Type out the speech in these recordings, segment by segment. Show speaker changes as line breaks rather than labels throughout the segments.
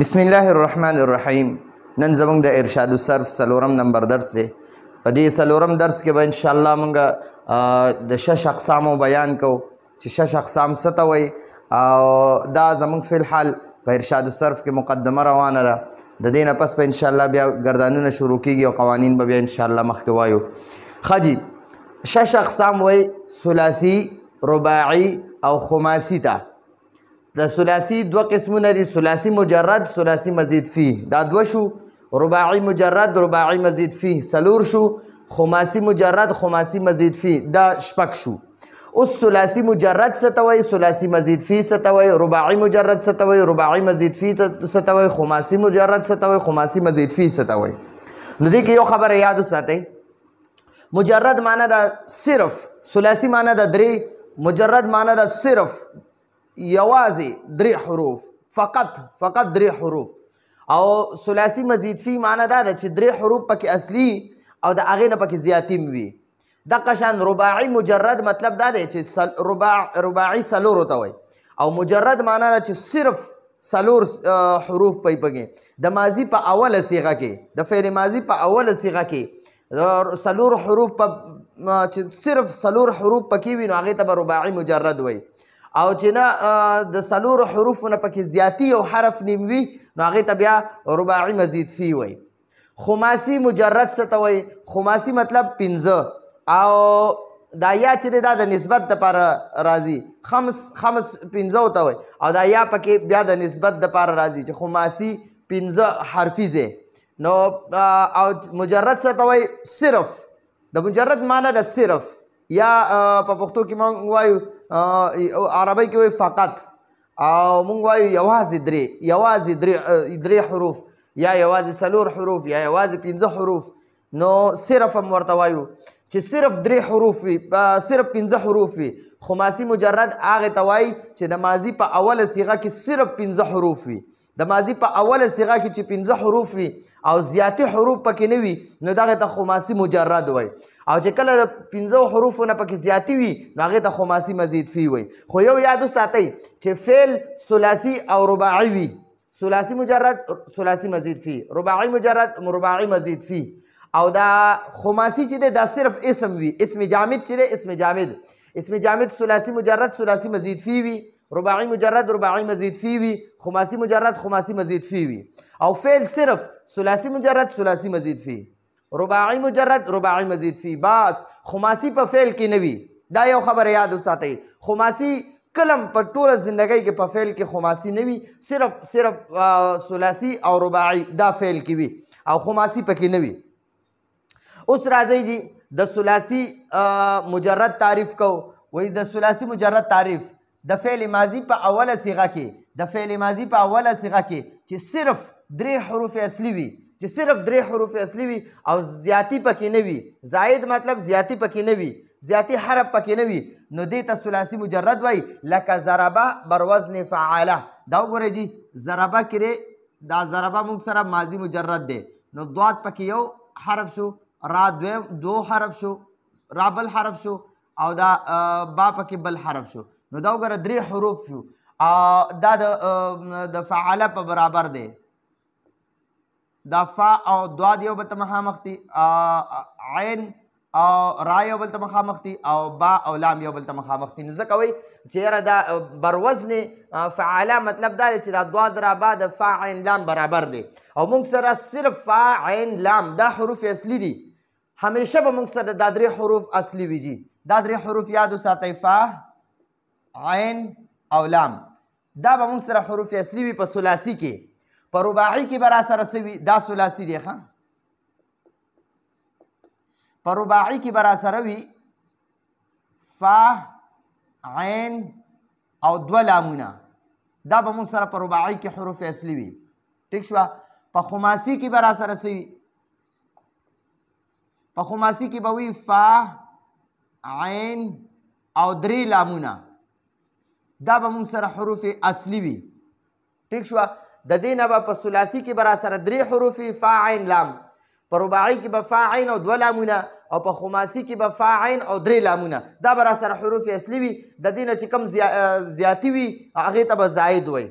بسم الله الرحمن الرحیم. نن زمونږ د ارشاد الصرف څلورم نمبر درس دی. په دې څلورم درس کې به ان شاء الله مونږ د شش اقسامو بیان کوو چې شش اقسام څه ته وایي او دا زمونږ فی الحال په ارشاد الصرف کې مقدمه روانه ده. د دې نه پس به ان شاء الله بیا ګردانونه شروع کیږي او قوانین به بیا ان شاء الله مخکې وایو. ښه جي، شش اقسام وایي ثلاثي، رباعي او خماسي ته. د ثلاثي دوه قسمونه دي، ثلاثي مجرد، ثلاثي مزید فيه، دا دوه شو. رباعي مجرد، رباعي مزید فيه څلور شو. خماسي مجرد، خماسي مزید فيه دا شپږ شو. اوس ثلاثي مجرد څه ته وایي، ثلاثي مزید فيه څه ته وایي، رباعي مجرد څه ته وایي، رباعي مزید فيه څه ته وایي، خماسي مجرد څه ته وایي، خماسي مزید فيه څه ته وایي. نو دې کې یو خبره یاد وساتئ، مجرد معنی دا صرف، ثلاثي معنی دا درې، مجرد معنی دا صرف یوازې درې حروف، فقط درې حروف. او ثلاثي مزید فی معنی دا ده چې درې حروف پکې اصلي او د هغې نه پکې زیاتې وي. دقه شان رباعي مجرد مطلب دا دی چې رباعي څلورو ته وایي، او مجرد معنی ده چې صرف څلور حروف پی پکې. د ماضي په اوله صیغه کې، د فعل ماضي په اوله صیغه کې څلور حروف چې صرف څلور حروف پکې وي نو هغې ته به رباعي مجرد وایي. او چې نه د څلورو حروفو نه پکې زیاتی او حرف نیم وي نو هغې ته بیا رباعي مزید فی وایي. خماسي مجرد څه ته وایي، خماسي مطلب پنځه، او دا یا چې دی دا د نسبت دپاره راځي، خمس پنځو ته وایي، او دا یا پکې بیا د نسبت دپاره راځي چې خماسي پنځه حرفي ځای. نو او مجرد څه ته وایي، صرف. د مجرد معنی د صرف، یا په پښتو کې مونږ وایو، عربی کې وایو فقط، او مونږ وایو یوازې درې حروف، یا یوازې څلور حروف، یا یوازې پنځه حروف. نو صرف هم ورته وایو چې صرف درې حروف وي، صرف پنځه حروف وي. خماسي مجرد هغې ته وایي چې د ماضي په اوله صیغه کې صرف پنځه حروف وي. د ماضي په اوله صیغه کې چې پنځه حروف وي او زیاتې حروف پکې نه وي نو دغې ته خماسي مجرد وایي. او چې کله د پنځو حروفو نه پکې زیاتې وي نو هغې ته خماسي مزید فی وایي. خو یو یاد وساتئ چې فعل ثلاثي او رباعي وي، ثلاثي مجرد ثلاثي مزید فی، رباعي مجرد رباعي مزید فی. او دا خماسي چې دی دا صرف اسم وي، اسم جامد چې دی اسم جامد، اسم جامد ثلاثي مجرد ثلاثي مزید فی وي، رباعي مجرد رباعي مزید فی وي، خماسي مجرد خماسي مزید فی وي. او فعل صرف ثلاثي مجرد ثلاثي مزید فی، رباعي مجرد رباعي مزید فی. بس خماسي په فعل کې نه وي. دا یو خبره یاد وساتئ، خماسي کلم په ټوله زندګۍ کې په فعل کې خماسي نه وي، صرف ثلاثي او رباعي دا فعل کې وي او خماسي پکې نه وي. اوس راځئ جی د ثلاثي مجرد تعریف کوو. وایي د ثلاثي مجرد تعریف د فعل ماضي په اوله صیغه کې، د فعل ماضي په اوله صیغه کې چې صرف درې حروف اصلي وي، چې صرف درې حروف اصلي وي او زیاتی پکې نه وي، زائد مطلب زیاتی پکې نه وي، زیاتی حرف پکې نه وي، نو دې ته ثلاثي مجرد وایي. لکه ضربه بر وزن فعاله. دا وګورئ جی، ضربه کې دی، دا ضربه موږ سره ماضي مجرد دی، نو ضاد پکې یو حرف شو، را دویم دو حرف شو، را بل حرف شو، او دا با پکې بل حرف شو. نو دا وګوره درې حروف شو، دا د فعاله په برابر دی. دا فا او دواد یو بل ته مخامخ دي، عین او را یو بل ته مخامخ دي، او با او لام یو بل ته مخامخ دي. نو ځکه وایي چې یاره دا بروزن فعاله مطلب دا دی چې دا دواد را با د فا عین لام برابر دی. او موږ سره صرف فا عین لام دا حروف اصلي دي، همیشه به موږ سره دا درې حروف اصلي وي جي. دا درې حروف یاد وساتئ، فا عین او لام، دا به موږ سره حروف اصلي وي په ثلاثي کې. په رباعي کې به را سره څه وي، دا ثلاثي دی ښه، په رباعي کې به را سره وي فا عین او دوه لامونه، دا به موږ سره په رباعي کې حروف اصلي وي. ټیک شوه. په خماسي کې به را سره څه وي، په خماسي کې به وي فا عین او درې لامونه، دا به موږ سره حروف اصلي وي. ټیک شوه. د دې نه به په ثلاثي کې به را سره درې حروف فا عین لام، په رباعي کې به فا عین او دوه لامونه، او په خماسي کې به فا عین او درې لامونه، دا به را سره حروف اصلي وي. د دې نه چې کوم زیاتي وي هغې ته به زائد وایي.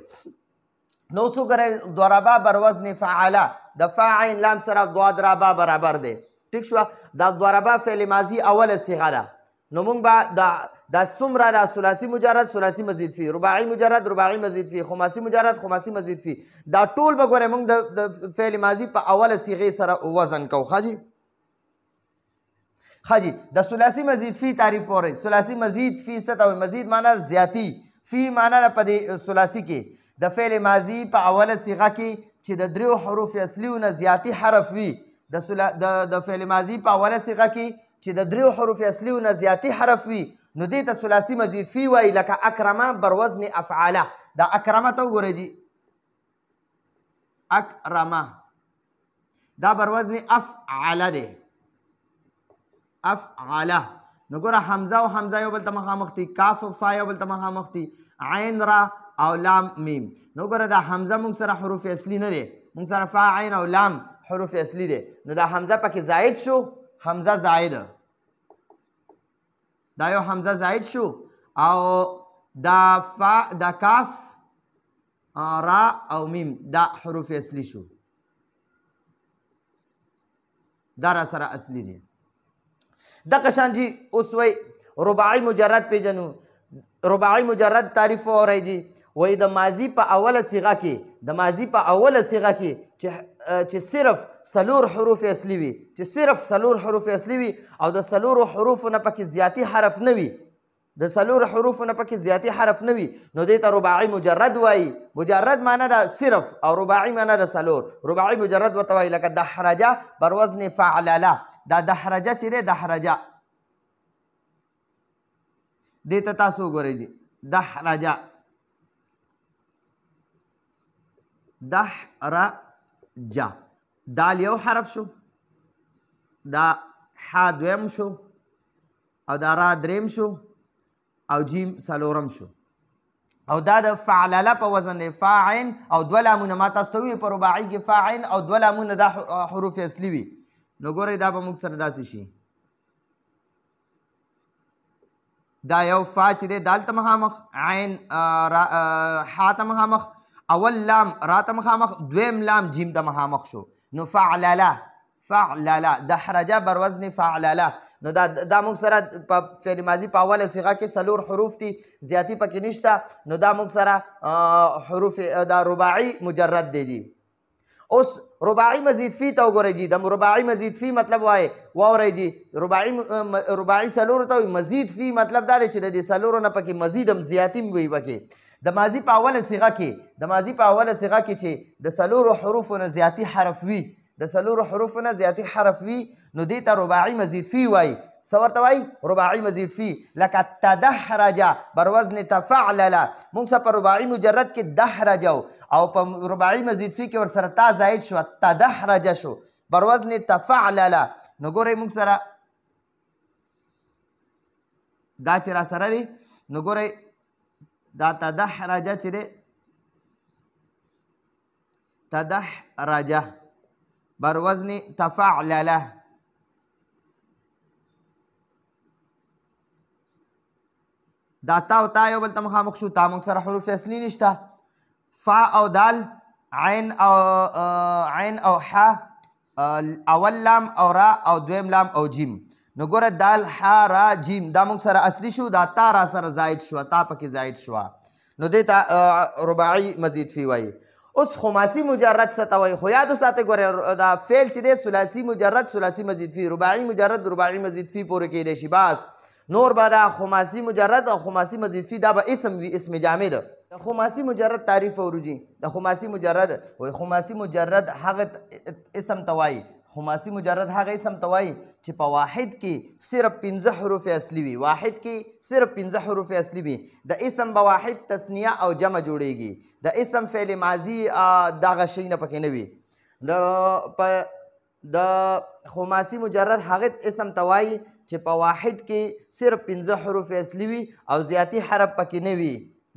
نو سو کرے ضربا بر وزن فعلا د فاعل لام سره ضربا برابر دی ٹھیک شو دا ضربا فعل ماضی اول صيغه ده نو مونږ با دا څومره دا ثلاثي مجرد ثلاثي مزید فی رباعي مجرد رباعي مزید فی خماسي مجرد خماسي مزید فی دا ټول به ګوره مونږ د فعل ماضی په اوله صيغه سره وزن کو خاجي د ثلاثي مزید فی تعریف اوري ثلاثي مزید فی څه ته مزید معنی زیاتی فی معنی په دې ثلاثي کې د فعل ماضی په اوله صيغه کې چې د دریو حروف اصلیونه زیاتی حرف وي د فعل ماضی په اوله صيغه کې چې د دریو حروف اصلیونه زیاتی حرف وي نو دې ته ثلاثي مزید فی وایي لکه اکرمه بر وزن افعاله دا اکرمه ته وګورئ جی اکرمه دا بر وزن افعاله دی افعاله نو ګوره حمزه او حمزه یو بل ته مخامخ دي کاف او فا یو بل ته مخامخ دي عین را او لام میم نو ګوره دا حمزه مونږ سره حروف اصلي نه دی مونږ سره فا عین او لام حروف اصلي دی نو دا حمزه پکې زائد شو حمزه زائد دا یو حمزه زائد شو او دا کاف را او میم دا حروف اصلي شو دا را سره اصلي دي دغه شان جی اوس وای رباعي مجرد پیژنو رباعي مجرد تعریف اورئ جی وای د ماضی په اوله صيغه کې د ماضی په اوله صيغه کې چې صرف سلور حروف اصلي وي چې صرف سلور حروف اصلي وي او د سلور حروف نه پکې زیاتی حرف نه وي د سلور حروف نه پکې زیاتی حرف نه وي نو دې ته رباعي مجرد وایي مجرد معنی دا صرف او رباعي معنی دا سلور رباعي مجرد ورته وایي لکه دحرجه بر وزن فعلله دا دحرجه چې دی دحرجه دې ته تاسو وګورئ جی دحرجه دحرجه دال یو حرف شو دا ح دویم شو او دا را دریم شو او جیم سلورم شو او دا د فعلله په وزن دی فاعن او دوه لامونه ما تاسو وی په رباعي کې فاعن او دوه لامونه دا حروف اصلي وي نو ګورئ دا به موږ سره داسې شي دا یو فا چې دی دال ته مخامخ عین ح ته مخامخ اول لام را ته مخامخ دویم لام جیم ته مخامخ شو نو فعلله فعلله دحرجه بر وزن فعلله نو دا موږ سره په فعل ماضي په اوله صيغه کې سلور حروف دي زیاتی پکې نشته نو دا موږ سره حروف دا رباعي مجرد دی جی اوس رباعي مزید فی ته وګورئ جی د رباعي مزید فی مطلب وایي واورئ جی رباعي سلور ته وایي مزید فی مطلب دا دی چې د دې سلورو نه پکې مزید هم زیاتی هم وي پکې د ماضي په اوله صيغه کې د ماضي په اوله صيغه کې چې د سلورو حروفو نه زیاتی حرف وي د سلورو حروفو نه زیاتی حرف وي نو دې ته رباعي مزید فی وایي څه ورته وایي رباعي مزید فی لکه تدحرجه بر وزن تفعلله موږ سره په رباعي مجرد کې دحرجه او په رباعي مزید فی کې ورسره تا زائد شو تدحرجه شو بر وزن تفعلله نو ګورئ موږ سره دا چې را سره دی نو ګورئ دا تدحرجه چې دی تدحرجه بر وزن تفعلله دا تا او تا یو بل ته مخامخ شو تا موږ سره حروف اصلي نشته فا او دال عین او ح اول لام او را او دویم لام او جیم نو ګوره دال ح را جیم دا موږ سره اصلي شو دا تا را سره زائد شو تا پکې زائد شو نو دې ته رباعي مزید فی وایي اوس خماسي مجرد څه ته وایي خو یاد وساتئ ګورئ دا فعل چې دی ثلاثي مجرد ثلاثي مزید فی رباعي مجرد رباعي مزید فی پورې کیدی شي بس نور به دا خماسي مجرد او خماسي مزید فی دا به اسم وي اسم جامد د خماسي مجرد تعریف اورو د خماسي مجرد وایي خماسي مجرد هغه اسم ته وایي خماسي مجرد هغه اسم ته وایي چې په واحد کې صرف 15 حروف اصلي وي واحد کې صرف 15 حروف اصلي وي د اسم به واحد تثنیه او جمع جوړیږي د اسم فعل ماضي دغه شی نه پکې نه وي د خماسي مجرد هغه اسم ته وایي چې په واحد کې صرف 15 حروف اصلي وي او زیاتی حرف پکې نه وي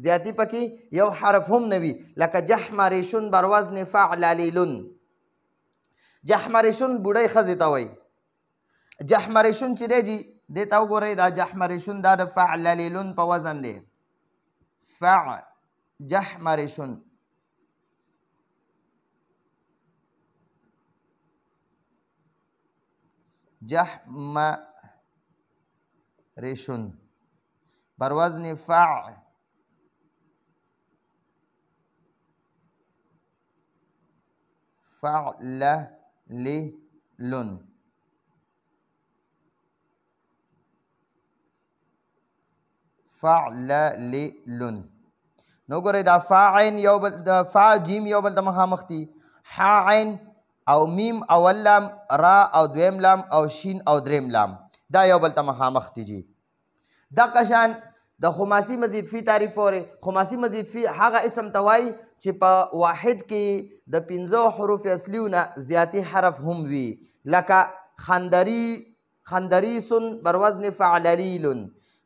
زیاتی پکې یو حرف هم نه وي لکه جحمرشن بر وزن فعللیلن جحمرشن بوډۍ ښځې ته وایي جحمرشن چې دی جی دې ته وګورئ دا جحمرشن دا د فعللیلن په وزن دی جحمرشن جحمرشن بر وزن فعللن. فعللن. نو ګورئ دا فا عین یو بل د فا جیم یو بل ته مخامخ دي، حا عین او میم اول لام، را او دویم لام او شین او دریم لام دا یو بل ته مخامخ دي جی. دغه شان د خماسي مزید فی تعریف وره. خماسي مزید فی هغه اسم ته وایي چې په واحد کې د 15 حروف اصلیونه زیاتی حرف هم وي، لکه خندریسن بر وزن فعللیلن.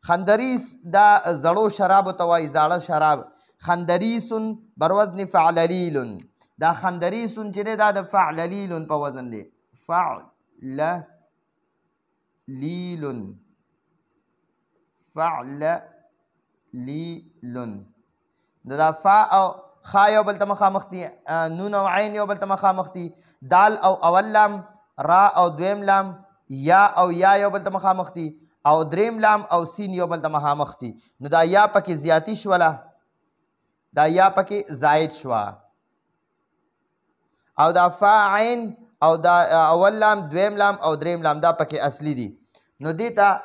خندریس دا زړو شرابو ته وایي، زاړه شراب. خندریسن بر وزن فعللیلن. دا خندریسن چې دی دا د فعللیلن په وزن دی. فعللیلن. فعللیلن. دا فا او خا یو بل ته مخامخ دي، نون او عین یو بل ته مخامخ دي، دال او اول لام، را او دویم لام، یا او یا یو بل ته مخامخ دي، او دریم لام او سین یو بل ته مخامخ دي. نو دا یا پکې زیاتی شوله، دا یا پکې زائد شوه. او دا فا عین او دا اول لام، دویم لام او دریم لام دا پکې اصلي دي. نو دې ته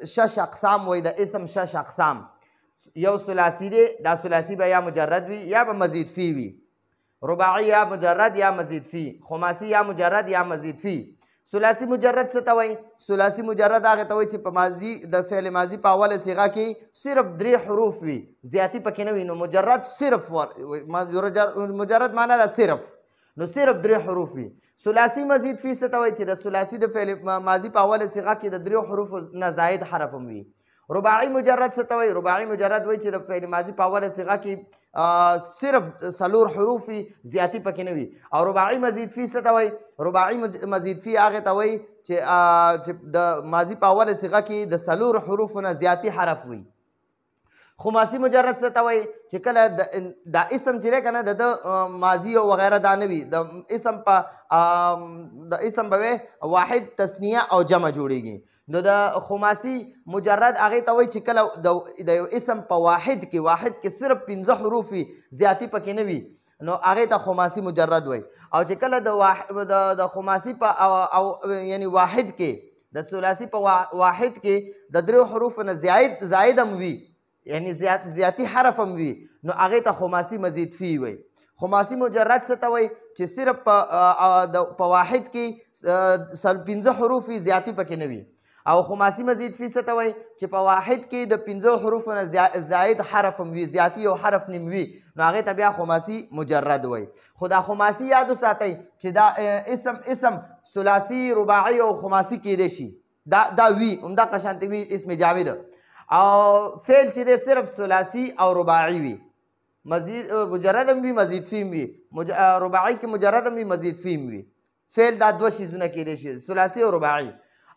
شش اقسام وای، د اسم شش اقسام. یو ثلاثي دی، دا ثلاثي به یا مجرد وي یا به مزید فی وي. رباعي یا مجرد یا مزید فی. خماسي یا مجرد یا مزید فی. ثلاثي مجرد څه ته وایي؟ ثلاثي مجرد هغه ته وایي چې په ماضي د فعل ماضي په اوله صیغه کې صرف 3 حروف وي، زیاتی پکې نه وي. نو مجرد صرف مجرد معنا ده صرف، نو صرف 3 حروف وي. ثلاثي مزید فی څه ته وایي چې د ثلاثي د فعل ماضي په اوله صیغه کې د 3 حروف نه زائد حرف هم وي. رباعي مجرد څه ته وایي؟ رباعي مجرد وایي چې د فعل ماضي په اوله صیغه کې صرف 4 حروف وي، زیاتی پکې نه وي. او رباعي مزید فی څه ته وایي؟ رباعي مزید فی هغې ته وایي چې د ماضي په اوله صیغه کې د 4 حروفو نه زیاتی حرف وي. خماسي مجرد څه ته وایي؟ چې کله دا اسم چې دی که نه د ماضي او وغیره دا نه وي، د اسم به واحد تثنیه او جمع جوړیږي. نو د خماسي مجرد هغې ته وایي چې کله د یو اسم په واحد کې صرف 15 حروف وي، زیاتی پکې نه وي، نو هغې ته خماسي مجرد وایي. او چې کله د خماسي په یعنی واحد کې د ثلاثي په واحد کې د 3 حروفو نه زائد هم وي، یعنی زیاتی حرف هم وي، نو هغې ته خماسي مزید فی وایي. خماسي مجرد څه ته وایي؟ چې صرف په واحد کې 15 حروف وي، زیاتی پکې نه وي. او خماسي مزید فی څه ته وایي؟ چې په واحد کې د 15 حروفو نه زائد حرف هم وي، زیاتی او حرف نیم وي، نو هغې ته بیا خماسي مجرد وایي. خو دا خماسي یاد وساتئ چې دا اسم ثلاثي، رباعي او خماسي کیدی شي، دا وي همدغه شانتې وي اسم جامد. او فعل چې دی صرف ثلاثي او رباعي وي، مجرد هم وي، مزید فی هم وي. رباعي کې مجرد هم وي، مزید فی هم وي. فعل دا 2 شیزونه کیدی شي، ثلاثي او رباعي.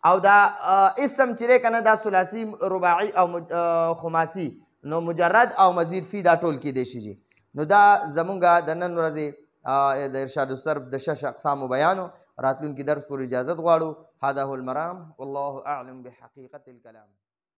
او دا اسم چې دی که نه دا ثلاثي، رباعي او خماسي، نو مجرد او مزید فی دا ټول کیدی شي جي. نو دا زمونږ د نن ورځې د ارشاد الصرف د 6 اقسامو بیانو. راتلونکي درس پورې اجازت غواړو. هذا هو المرام والله اعلم بحقیقت الکلام.